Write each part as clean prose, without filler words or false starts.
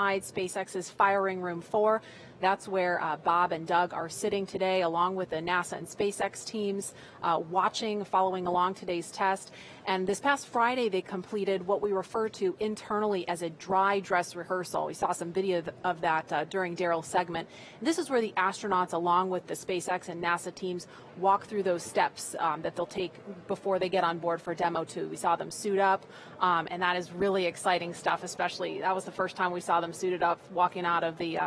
SpaceX's firing room 4. That's where Bob and Doug are sitting today, along with the NASA and SpaceX teams, following along today's test. And this past Friday, they completed what we refer to internally as a dry dress rehearsal. We saw some video of that during Daryl's segment. This is where the astronauts, along with the SpaceX and NASA teams, walk through those steps that they'll take before they get on board for Demo 2. We saw them suit up, and that is really exciting stuff, especially that was the first time we saw them suited up walking out of the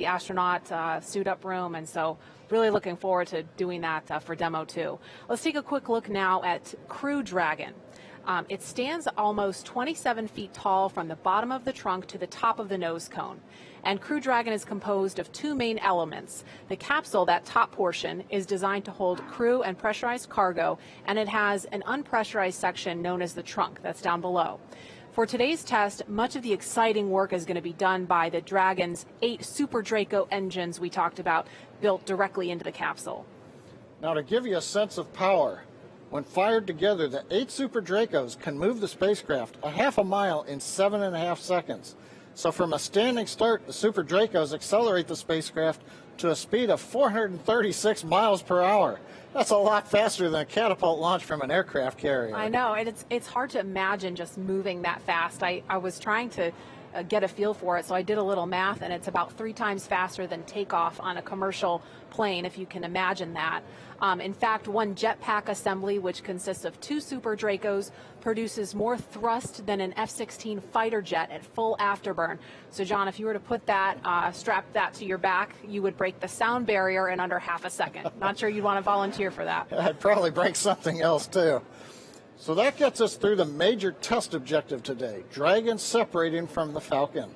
astronaut suit-up room, and so really looking forward to doing that for Demo 2. Let's take a quick look now at Crew Dragon. It stands almost 27 feet tall from the bottom of the trunk to the top of the nose cone. And Crew Dragon is composed of two main elements. The capsule, that top portion, is designed to hold crew and pressurized cargo, and it has an unpressurized section known as the trunk that's down below. For today's test, much of the exciting work is going to be done by the Dragon's 8 Super Draco engines we talked about, built directly into the capsule. Now, to give you a sense of power, when fired together, the 8 Super Dracos can move the spacecraft a half a mile in 7.5 seconds. So from a standing start, the Super Dracos accelerate the spacecraft to a speed of 436 miles per hour. That's a lot faster than a catapult launch from an aircraft carrier. I know, and it's hard to imagine just moving that fast. I was trying to get a feel for it, so I did a little math, and it's about 3 times faster than takeoff on a commercial plane, if you can imagine that. In fact, one jetpack assembly, which consists of 2 Super Dracos, produces more thrust than an F-16 fighter jet at full afterburn. So, John, if you were to put that, strap that to your back, you would break the sound barrier in under half a second. Not sure you'd want to volunteer for that. I'd probably break something else, too. So that gets us through the major test objective today, Dragon separating from the Falcon.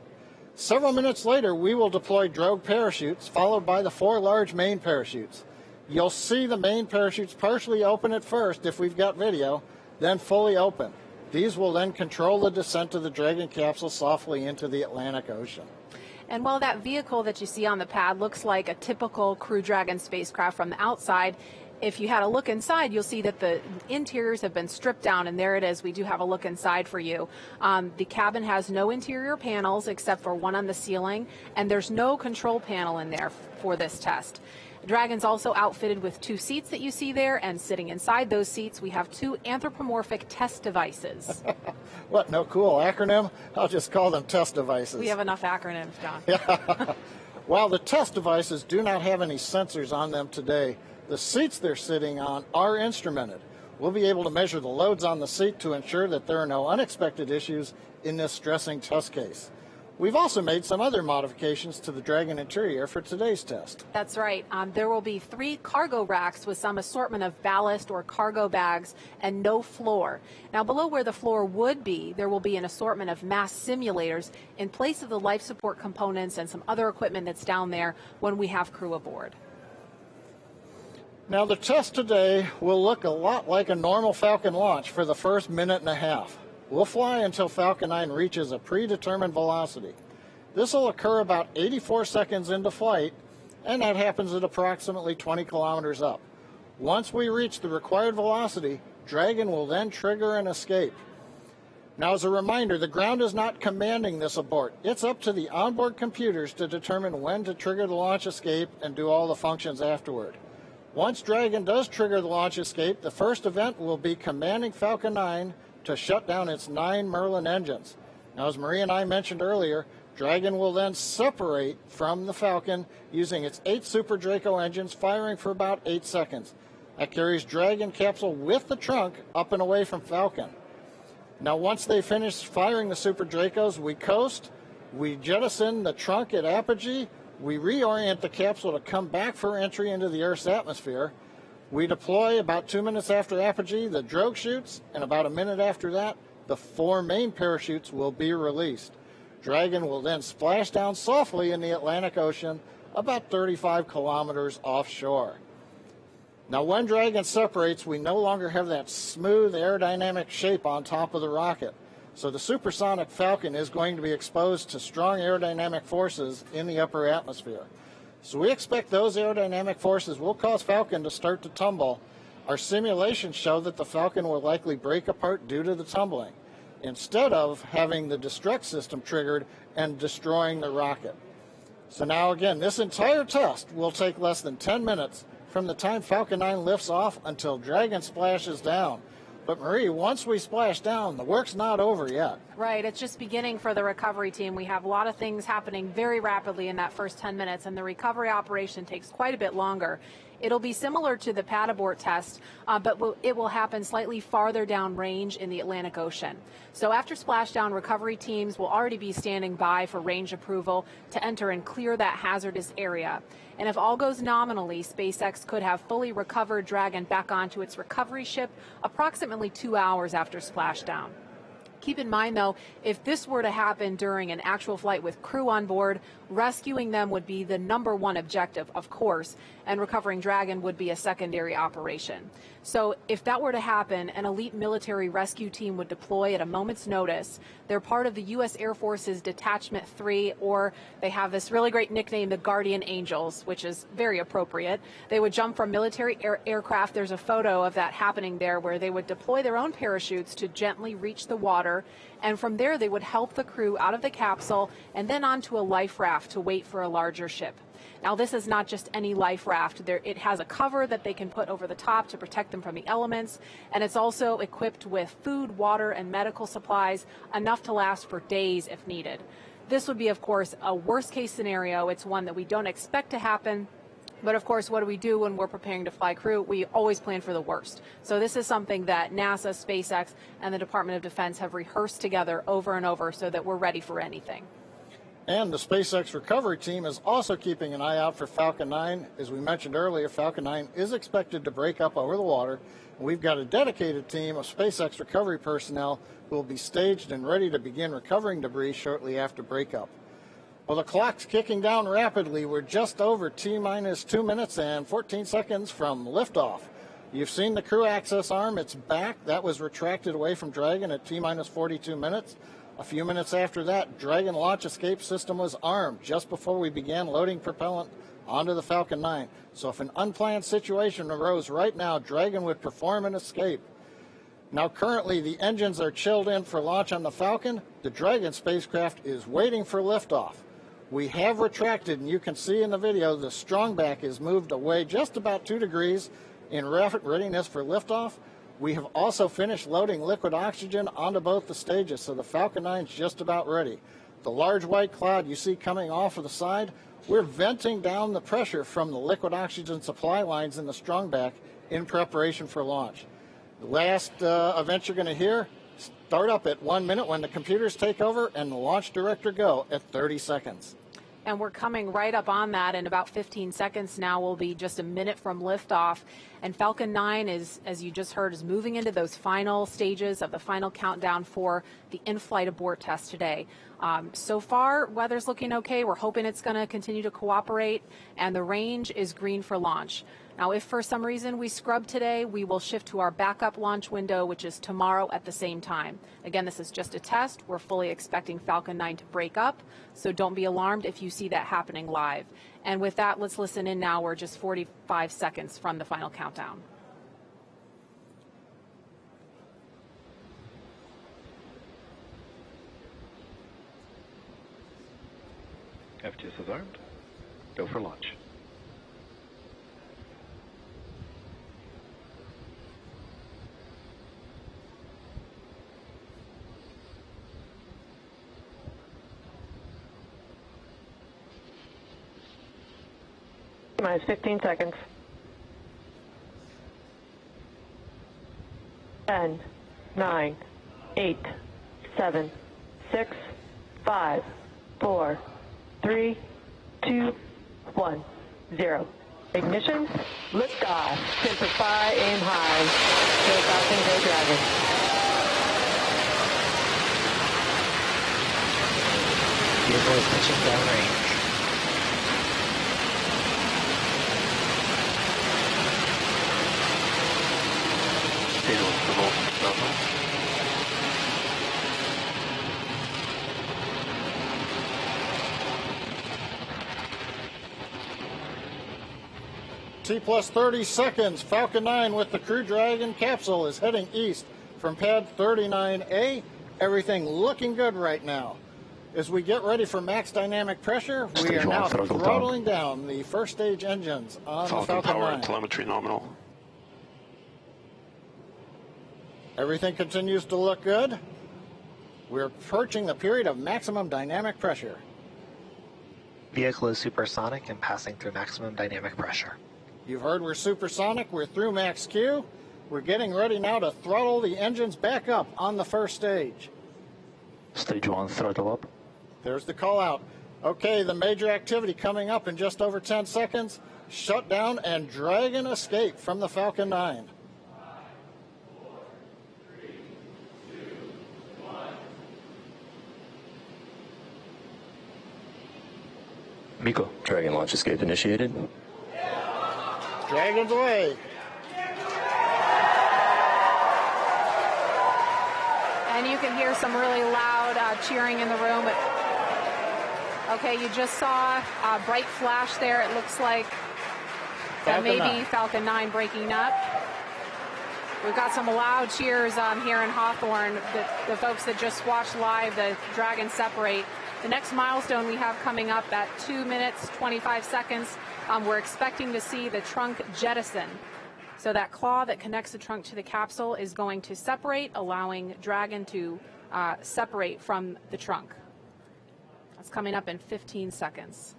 Several minutes later, we will deploy drogue parachutes, followed by the 4 large main parachutes. You'll see the main parachutes partially open at first if we've got video, then fully open. These will then control the descent of the Dragon capsule softly into the Atlantic Ocean. And while that vehicle that you see on the pad looks like a typical Crew Dragon spacecraft from the outside, if you had a look inside, you'll see that the interiors have been stripped down, and there it is. We do have a look inside for you. The cabin has no interior panels except for one on the ceiling, and there's no control panel in there for this test. Dragon's also outfitted with 2 seats that you see there, and sitting inside those seats, we have 2 anthropomorphic test devices. What, no cool acronym? I'll just call them test devices. We have enough acronyms, John. While the test devices do not have any sensors on them today, the seats they're sitting on are instrumented. We'll be able to measure the loads on the seat to ensure that there are no unexpected issues in this stressing test case. We've also made some other modifications to the Dragon interior for today's test. That's right. There will be 3 cargo racks with some assortment of ballast or cargo bags and no floor. Now, below where the floor would be, there will be an assortment of mass simulators in place of the life support components and some other equipment that's down there when we have crew aboard. Now, the test today will look a lot like a normal Falcon launch for the first minute and a half. We'll fly until Falcon 9 reaches a predetermined velocity. This will occur about 84 seconds into flight, and that happens at approximately 20 kilometers up. Once we reach the required velocity, Dragon will then trigger an escape. Now, as a reminder, the ground is not commanding this abort. It's up to the onboard computers to determine when to trigger the launch escape and do all the functions afterward. Once Dragon does trigger the launch escape, the first event will be commanding Falcon 9 to shut down its 9 Merlin engines. Now, as Marie and I mentioned earlier, Dragon will then separate from the Falcon using its 8 Super Draco engines, firing for about 8 seconds. That carries Dragon capsule with the trunk up and away from Falcon. Now, once they finish firing the Super Dracos, we coast, we jettison the trunk at apogee, we reorient the capsule to come back for entry into the Earth's atmosphere. We deploy about 2 minutes after apogee the drogue chutes, and about a minute after that, the 4 main parachutes will be released. Dragon will then splash down softly in the Atlantic Ocean about 35 kilometers offshore. Now, when Dragon separates, we no longer have that smooth aerodynamic shape on top of the rocket. So the supersonic Falcon is going to be exposed to strong aerodynamic forces in the upper atmosphere. So we expect those aerodynamic forces will cause Falcon to start to tumble. Our simulations show that the Falcon will likely break apart due to the tumbling. instead of having the destruct system triggered and destroying the rocket. So now again, this entire test will take less than 10 minutes from the time Falcon 9 lifts off until Dragon splashes down. But Marie, once we splash down, the work's not over yet. Right, it's just beginning for the recovery team. We have a lot of things happening very rapidly in that first 10 minutes, and the recovery operation takes quite a bit longer. It'll be similar to the pad abort test, but it will happen slightly farther down range in the Atlantic Ocean. So after splashdown, recovery teams will already be standing by for range approval to enter and clear that hazardous area. And if all goes nominally, SpaceX could have fully recovered Dragon back onto its recovery ship approximately 2 hours after splashdown. Keep in mind, though, if this were to happen during an actual flight with crew on board, rescuing them would be the #1 objective, of course, and recovering Dragon would be a secondary operation. So if that were to happen, an elite military rescue team would deploy at a moment's notice. They're part of the U.S. Air Force's Detachment 3, or they have this really great nickname, the Guardian Angels, which is very appropriate. They would jump from military aircraft. There's a photo of that happening there, where they would deploy their own parachutes to gently reach the water, and from there they would help the crew out of the capsule and then onto a life raft to wait for a larger ship. Now, this is not just any life raft. It has a cover that they can put over the top to protect them from the elements, and it's also equipped with food, water, and medical supplies, enough to last for days if needed. This would be, of course, a worst-case scenario. It's one that we don't expect to happen. But of course, what do we do when we're preparing to fly crew? We always plan for the worst. So this is something that NASA, SpaceX, and the Department of Defense have rehearsed together over and over so that we're ready for anything. And the SpaceX recovery team is also keeping an eye out for Falcon 9. As we mentioned earlier, Falcon 9 is expected to break up over the water. We've got a dedicated team of SpaceX recovery personnel who will be staged and ready to begin recovering debris shortly after breakup. Well, the clock's kicking down rapidly. We're just over T-minus 2 minutes and 14 seconds from liftoff. You've seen the crew access arm. It's back. That was retracted away from Dragon at T-minus 42 minutes. A few minutes after that, Dragon launch escape system was armed just before we began loading propellant onto the Falcon 9. So if an unplanned situation arose right now, Dragon would perform an escape. Now, currently, the engines are chilled in for launch on the Falcon. The Dragon spacecraft is waiting for liftoff. We have retracted, and you can see in the video the strongback is moved away just about 2 degrees in readiness for liftoff. We have also finished loading liquid oxygen onto both the stages, so the Falcon 9 is just about ready. The large white cloud you see coming off of the side, we're venting down the pressure from the liquid oxygen supply lines in the strongback in preparation for launch. The last event you're going to hear, start up at 1 minute when the computers take over, and the launch director go at 30 seconds. And we're coming right up on that in about 15 seconds now. We'll be just a minute from liftoff. And Falcon 9 is, as you just heard, is moving into those final stages of the final countdown for the in-flight abort test today. So far, weather's looking okay. We're hoping it's going to continue to cooperate, and the range is green for launch. Now, if for some reason we scrub today, we will shift to our backup launch window, which is tomorrow at the same time. Again, this is just a test. We're fully expecting Falcon 9 to break up, so don't be alarmed if you see that happening live. And with that, let's listen in now. We're just 45 seconds from the final countdown. FTS is armed. Go for launch. Minus 15 seconds. 10, 9, 8, 7, 6, 5, 4, 3, 2, 1, 0. Ignition, liftoff. Simplify, aim high. Go Falcon, go Dragon. Vehicle is pitching downrange. T-plus 30 seconds. Falcon 9 with the Crew Dragon capsule is heading east from pad 39A Everything looking good right now. As we get ready for max dynamic pressure, we Stage are now one, throttle throttling down the first stage engines on the Falcon Falcon power 9. and telemetry nominal. Everything continues to look good. We're approaching the period of maximum dynamic pressure. Vehicle is supersonic and passing through maximum dynamic pressure. You've heard we're supersonic. We're through max Q. We're getting ready now to throttle the engines back up on the first stage. Stage one, throttle up. There's the call out. Okay, the major activity coming up in just over 10 seconds. Shutdown and Dragon escape from the Falcon 9. Miko. Dragon launch escape initiated. Dragon's away. And you can hear some really loud cheering in the room. Okay, you just saw a bright flash there. It looks like that may be Falcon 9 breaking up. We've got some loud cheers here in Hawthorne. The folks that just watched live the Dragon separate. The next milestone we have coming up at 2 minutes, 25 seconds, we're expecting to see the trunk jettison. So that claw that connects the trunk to the capsule is going to separate, allowing Dragon to separate from the trunk. That's coming up in 15 seconds.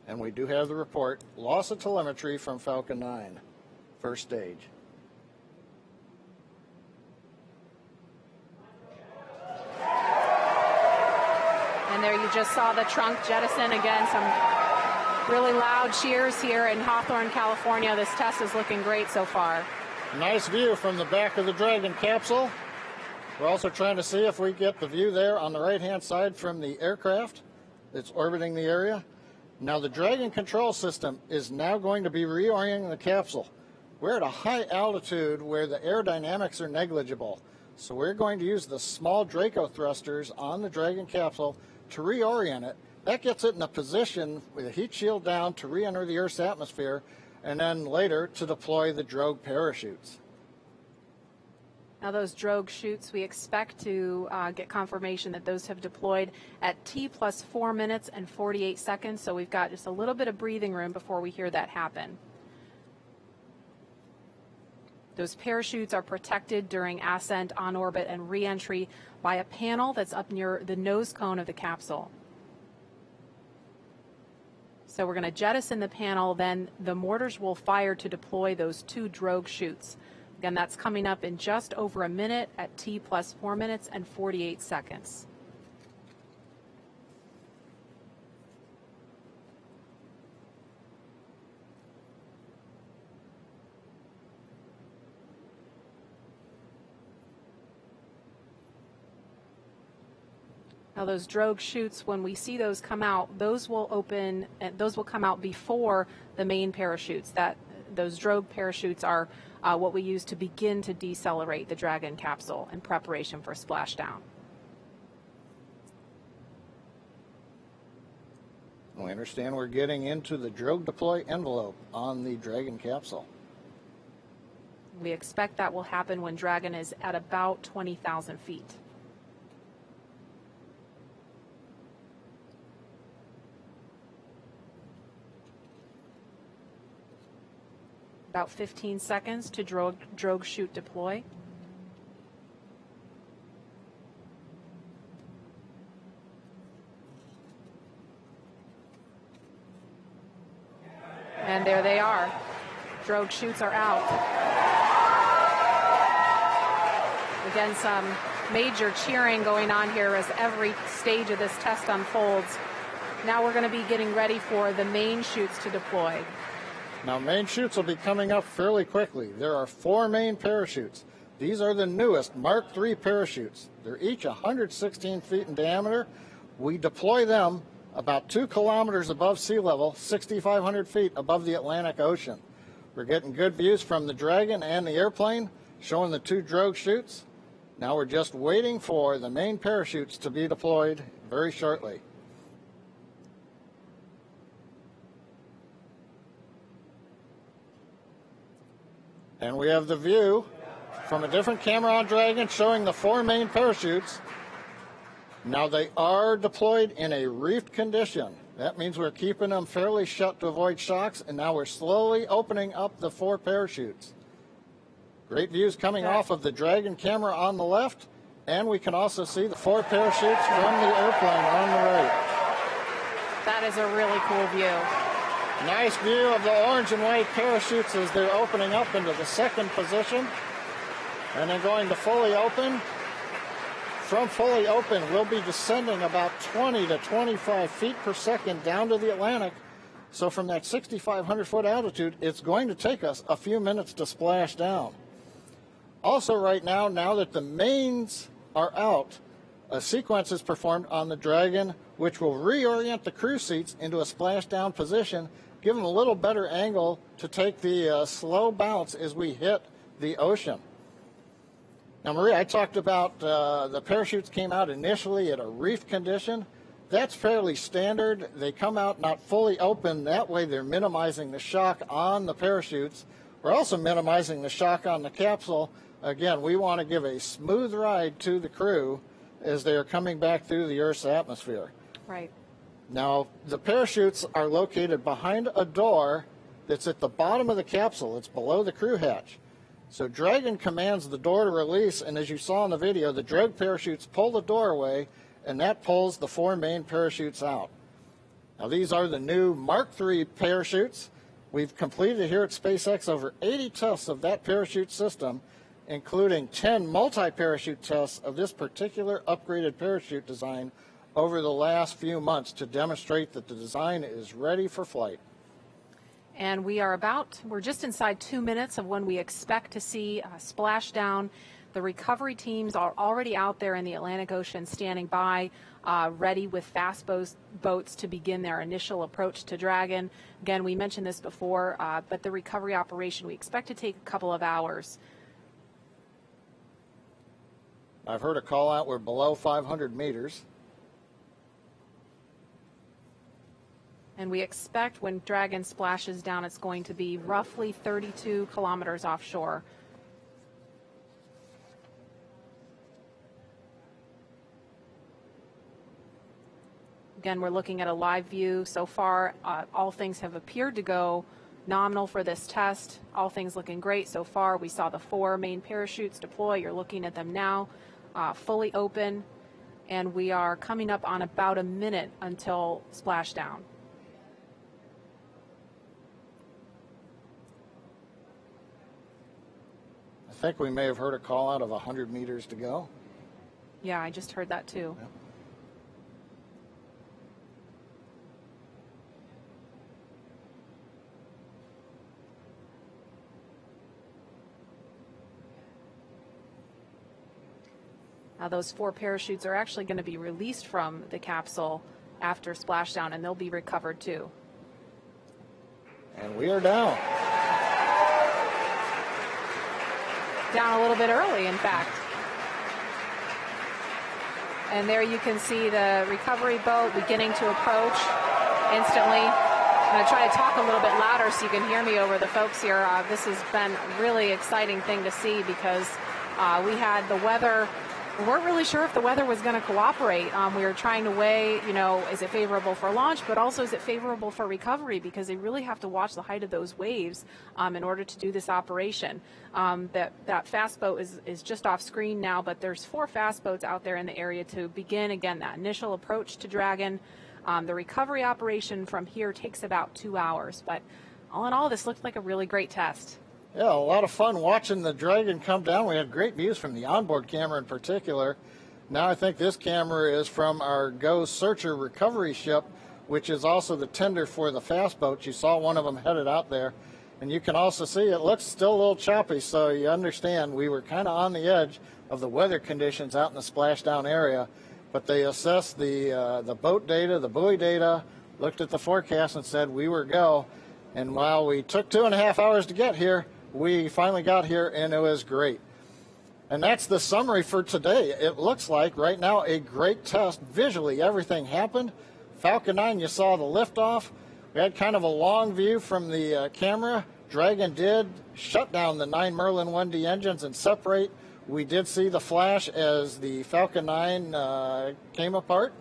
And we do have the report. Loss of telemetry from Falcon 9, first stage. And there you just saw the trunk jettison. Again, some really loud cheers here in Hawthorne, California. This test is looking great so far. Nice view from the back of the Dragon capsule. We're also trying to see if we get the view there on the right-hand side from the aircraft that's orbiting the area. Now, the Dragon control system is now going to be reorienting the capsule. We're at a high altitude where the aerodynamics are negligible. So we're going to use the small Draco thrusters on the Dragon capsule to reorient it. That gets it in a position with a heat shield down to re-enter the Earth's atmosphere, and then later to deploy the drogue parachutes. Now those drogue chutes, we expect to get confirmation that those have deployed at T plus 4 minutes and 48 seconds. So we've got just a little bit of breathing room before we hear that happen. Those parachutes are protected during ascent, on orbit, and re-entry by a panel that's up near the nose cone of the capsule. So we're going to jettison the panel, then the mortars will fire to deploy those 2 drogue chutes. Again, that's coming up in just over a minute at T plus 4 minutes and 48 seconds. Now those drogue chutes, when we see those come out, those will open, and those will come out before the main parachutes. Those drogue parachutes are what we use to begin to decelerate the Dragon capsule in preparation for splashdown. We understand we're getting into the drogue deploy envelope on the Dragon capsule. We expect that will happen when Dragon is at about 20,000 feet. About 15 seconds to drogue chute deploy. And there they are. Drogue chutes are out. Again, some major cheering going on here as every stage of this test unfolds. Now we're going to be getting ready for the main chutes to deploy. Now, main chutes will be coming up fairly quickly. There are 4 main parachutes. These are the newest Mark III parachutes. They're each 116 feet in diameter. We deploy them about 2 kilometers above sea level, 6,500 feet above the Atlantic Ocean. We're getting good views from the Dragon and the airplane, showing the 2 drogue chutes. Now we're just waiting for the main parachutes to be deployed very shortly. And we have the view from a different camera on Dragon showing the 4 main parachutes. Now they are deployed in a reefed condition. That means we're keeping them fairly shut to avoid shocks, and now we're slowly opening up the 4 parachutes. Great views coming off of the Dragon camera on the left, and we can also see the 4 parachutes from the airplane on the right. That is a really cool view. Nice view of the orange and white parachutes as they're opening up into the second position. And then going to fully open. From fully open, we'll be descending about 20 to 25 feet per second down to the Atlantic. So from that 6,500 foot altitude, it's going to take us a few minutes to splash down. Also right now that the mains are out, a sequence is performed on the Dragon, which will reorient the crew seats into a splashdown position, give them a little better angle to take the slow bounce as we hit the ocean. Now, Maria, I talked about the parachutes came out initially at a reef condition. That's fairly standard. They come out not fully open. That way they're minimizing the shock on the parachutes. We're also minimizing the shock on the capsule. Again, we want to give a smooth ride to the crew as they are coming back through the Earth's atmosphere. Right. Now, the parachutes are located behind a door that's at the bottom of the capsule. It's below the crew hatch. So Dragon commands the door to release, and as you saw in the video, the drag parachutes pull the door away, and that pulls the 4 main parachutes out. Now, these are the new Mark III parachutes. We've completed here at SpaceX over 80 tests of that parachute system, including 10 multi-parachute tests of this particular upgraded parachute design over the last few months to demonstrate that the design is ready for flight. And we're just inside 2 minutes of when we expect to see splashdown. The recovery teams are already out there in the Atlantic Ocean standing by, ready with fast boats to begin their initial approach to Dragon. Again, we mentioned this before, but the recovery operation we expect to take a couple of hours. I've heard a call out we're below 500 meters. And we expect when Dragon splashes down, it's going to be roughly 32 kilometers offshore. Again, we're looking at a live view. So far, all things have appeared to go nominal for this test. All things looking great so far. We saw the 4 main parachutes deploy. You're looking at them now, fully open. And we are coming up on about a minute until splashdown. I think we may have heard a call out of 100 meters to go. Yeah, I just heard that too. Yep. Now those 4 parachutes are actually going to be released from the capsule after splashdown, and they'll be recovered too. And we are down. Down a little bit early, in fact. And there you can see the recovery boat beginning to approach instantly. I'm going to try to talk a little bit louder so you can hear me over the folks here. This has been a really exciting thing to see because we had the weather. We weren't really sure if the weather was going to cooperate. We were trying to weigh, is it favorable for launch, but also is it favorable for recovery, because they really have to watch the height of those waves in order to do this operation. That fast boat is just off screen now, but there's 4 fast boats out there in the area to begin, again, that initial approach to Dragon. The recovery operation from here takes about 2 hours, but all in all, this looked like a really great test. Yeah, a lot of fun watching the Dragon come down. We had great views from the onboard camera in particular. Now I think this camera is from our Go Searcher recovery ship, which is also the tender for the fast boats. You saw one of them headed out there. And you can also see it looks still a little choppy, so you understand we were kind of on the edge of the weather conditions out in the splashdown area. But they assessed the boat data, the buoy data, looked at the forecast and said we were go. And while we took 2.5 hours to get here, we finally got here, and it was great. And that's the summary for today. It looks like right now a great test. Visually, everything happened. Falcon 9, you saw the liftoff. We had kind of a long view from the camera. Dragon did shut down the 9 Merlin 1D engines and separate. We did see the flash as the Falcon 9 came apart,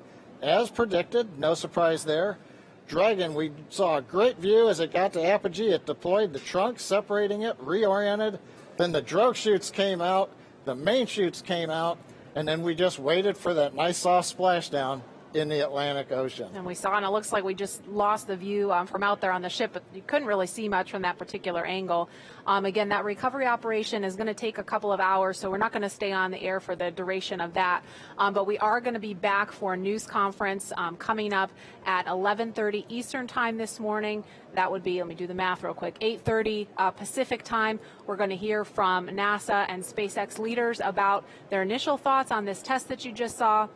as predicted. No surprise there. Dragon, we saw a great view as it got to apogee. It deployed the trunk, separating it, reoriented. Then the drogue chutes came out, the main chutes came out, and then we just waited for that nice soft splashdown in the Atlantic Ocean. And we saw, and it looks like we just lost the view from out there on the ship, but you couldn't really see much from that particular angle. Again, that recovery operation is going to take a couple of hours, so we're not going to stay on the air for the duration of that. But we are going to be back for a news conference coming up at 11:30 Eastern time this morning. That would be, let me do the math real quick, 8:30 Pacific time. We're going to hear from NASA and SpaceX leaders about their initial thoughts on this test that you just saw.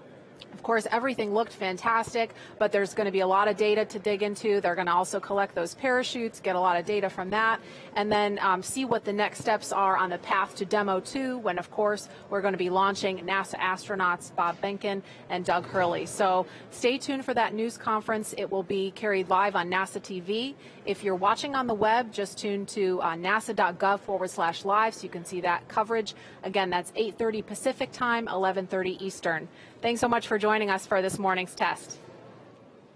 Of course, everything looked fantastic, but there's going to be a lot of data to dig into. They're going to also collect those parachutes, get a lot of data from that, and then see what the next steps are on the path to Demo 2, when, of course, we're going to be launching NASA astronauts Bob Behnken and Doug Hurley. So stay tuned for that news conference. It will be carried live on NASA TV. If you're watching on the web, just tune to nasa.gov/live so you can see that coverage. Again, that's 8:30 Pacific time, 11:30 Eastern. Thanks so much for joining us for this morning's test.